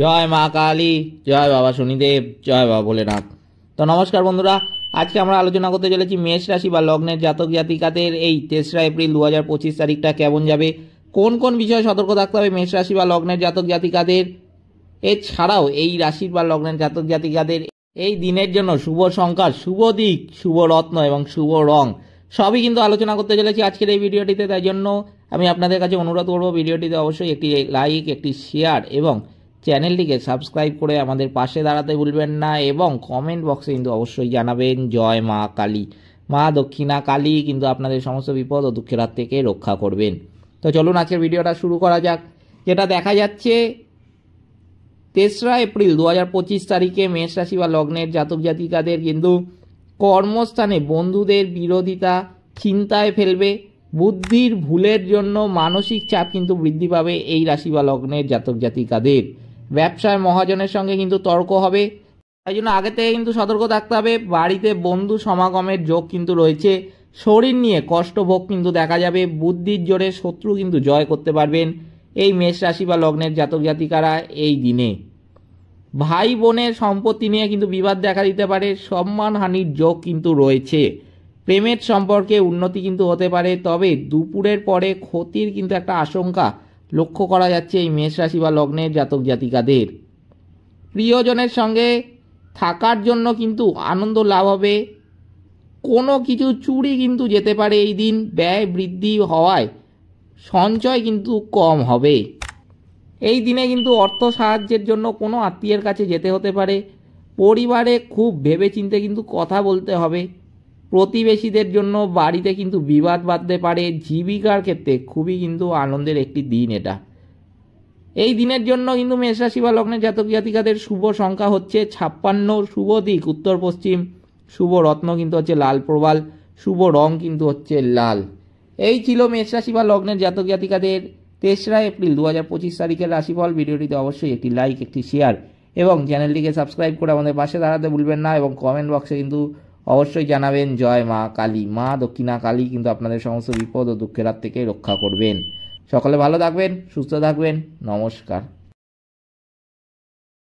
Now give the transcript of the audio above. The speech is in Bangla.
জয় মা কালী, জয় বাবা শনিদেব, জয় বাবা ভোলেনাথ। তো নমস্কার বন্ধুরা, আজকে আমরা আলোচনা করতে চলেছি মেষ রাশি বা লগ্নের জাতক জাতিকাদের এই 3রা এপ্রিল 2025 তারিখটা কেমন যাবে, কোন কোন বিষয়ে সতর্ক থাকতে হবে মেষ রাশি বা লগ্নের জাতক জাতিকাদের। এছাড়াও এই রাশির বা লগ্নের জাতক জাতিকাদের এই দিনের জন্য শুভ সংখ্যা, শুভ দিক, শুভ রত্ন এবং শুভ রং সবই কিন্তু আলোচনা করতে চলেছি আজকের এই ভিডিওটিতে। তাই জন্য আমি আপনাদের কাছে অনুরোধ করব, ভিডিওটিতে অবশ্যই একটি লাইক, একটি শেয়ার এবং চ্যানেলটিকে সাবস্ক্রাইব করে আমাদের পাশে দাঁড়াতে ভুলবেন না এবং কমেন্ট বক্সে কিন্তু অবশ্যই জানাবেন জয় মা কালী। মা দক্ষিণা কালী কিন্তু আপনাদের সমস্ত বিপদ ও দুঃখের হাত থেকে রক্ষা করবেন। তো চলুন আজকের ভিডিওটা শুরু করা যাক। যেটা দেখা যাচ্ছে 3রা এপ্রিল 2025 তারিখে মেষ রাশি বা লগ্নের জাতক জাতিকাদের কিন্তু কর্মস্থানে বন্ধুদের বিরোধিতা চিন্তায় ফেলবে। বুদ্ধির ভুলের জন্য মানসিক চাপ কিন্তু বৃদ্ধি পাবে এই রাশি বা লগ্নের জাতক জাতিকাদের। ব্যবসায় মহাজনের সঙ্গে কিন্তু তর্ক হবে, তাই জন্য আগে থেকে কিন্তু সতর্ক থাকতে হবে। বাড়িতে বন্ধু সমাগমের যোগ কিন্তু রয়েছে। শরীর নিয়ে কষ্ট ভোগ কিন্তু দেখা যাবে। বুদ্ধির জোরে শত্রু কিন্তু জয় করতে পারবেন এই মেষ রাশি বা লগ্নের জাতক জাতিকারা এই দিনে। ভাই বোনের সম্পত্তি নিয়ে কিন্তু বিবাদ দেখা দিতে পারে। সম্মানহানির যোগ কিন্তু রয়েছে। প্রেমের সম্পর্কে উন্নতি কিন্তু হতে পারে, তবে দুপুরের পরে ক্ষতির কিন্তু একটা আশঙ্কা লক্ষ্য করা যাচ্ছে এই মেষ রাশি বা লগ্নের জাতক জাতিকাদের। প্রিয়জনের সঙ্গে থাকার জন্য কিন্তু আনন্দ লাভ হবে। কোনো কিছু চুরি কিন্তু যেতে পারে এই দিন। ব্যয় বৃদ্ধি হওয়ায় সঞ্চয় কিন্তু কম হবে। এই দিনে কিন্তু অর্থ সাহায্যের জন্য কোনো আত্মীয়ের কাছে যেতে হতে পারে। পরিবারে খুব ভেবেচিন্তে কিন্তু কথা বলতে হবে। প্রতিবেশীদের জন্য বাড়িতে কিন্তু বিবাদ বাঁধতে পারে। জীবিকার ক্ষেত্রে খুবই কিন্তু আনন্দের একটি দিন এটা। এই দিনের জন্য কিন্তু মেষ রাশি বা লগ্নের জাতক জাতিকাদের শুভ সংখ্যা হচ্ছে 56, শুভ দিক উত্তর পশ্চিম, শুভ রত্ন কিন্তু হচ্ছে লাল প্রবাল, শুভ রং কিন্তু হচ্ছে লাল। এই ছিল মেষ রাশি বা লগ্নের জাতক জাতিকাদের 3রা এপ্রিল 2025 তারিখের রাশিফল। ভিডিওটিতে অবশ্যই একটি লাইক, একটি শেয়ার এবং চ্যানেলটিকে সাবস্ক্রাইব করে আমাদের পাশে দাঁড়াতে ভুলবেন না এবং কমেন্ট বক্সে কিন্তু অবশ্যই জানাবেন জয় মা কালী। মা দক্ষিণা কালী কিন্তু আপনাদের সমস্ত বিপদ ও দুঃখের হাত থেকে রক্ষা করবেন। সকলে ভালো থাকবেন, সুস্থ থাকবেন। নমস্কার।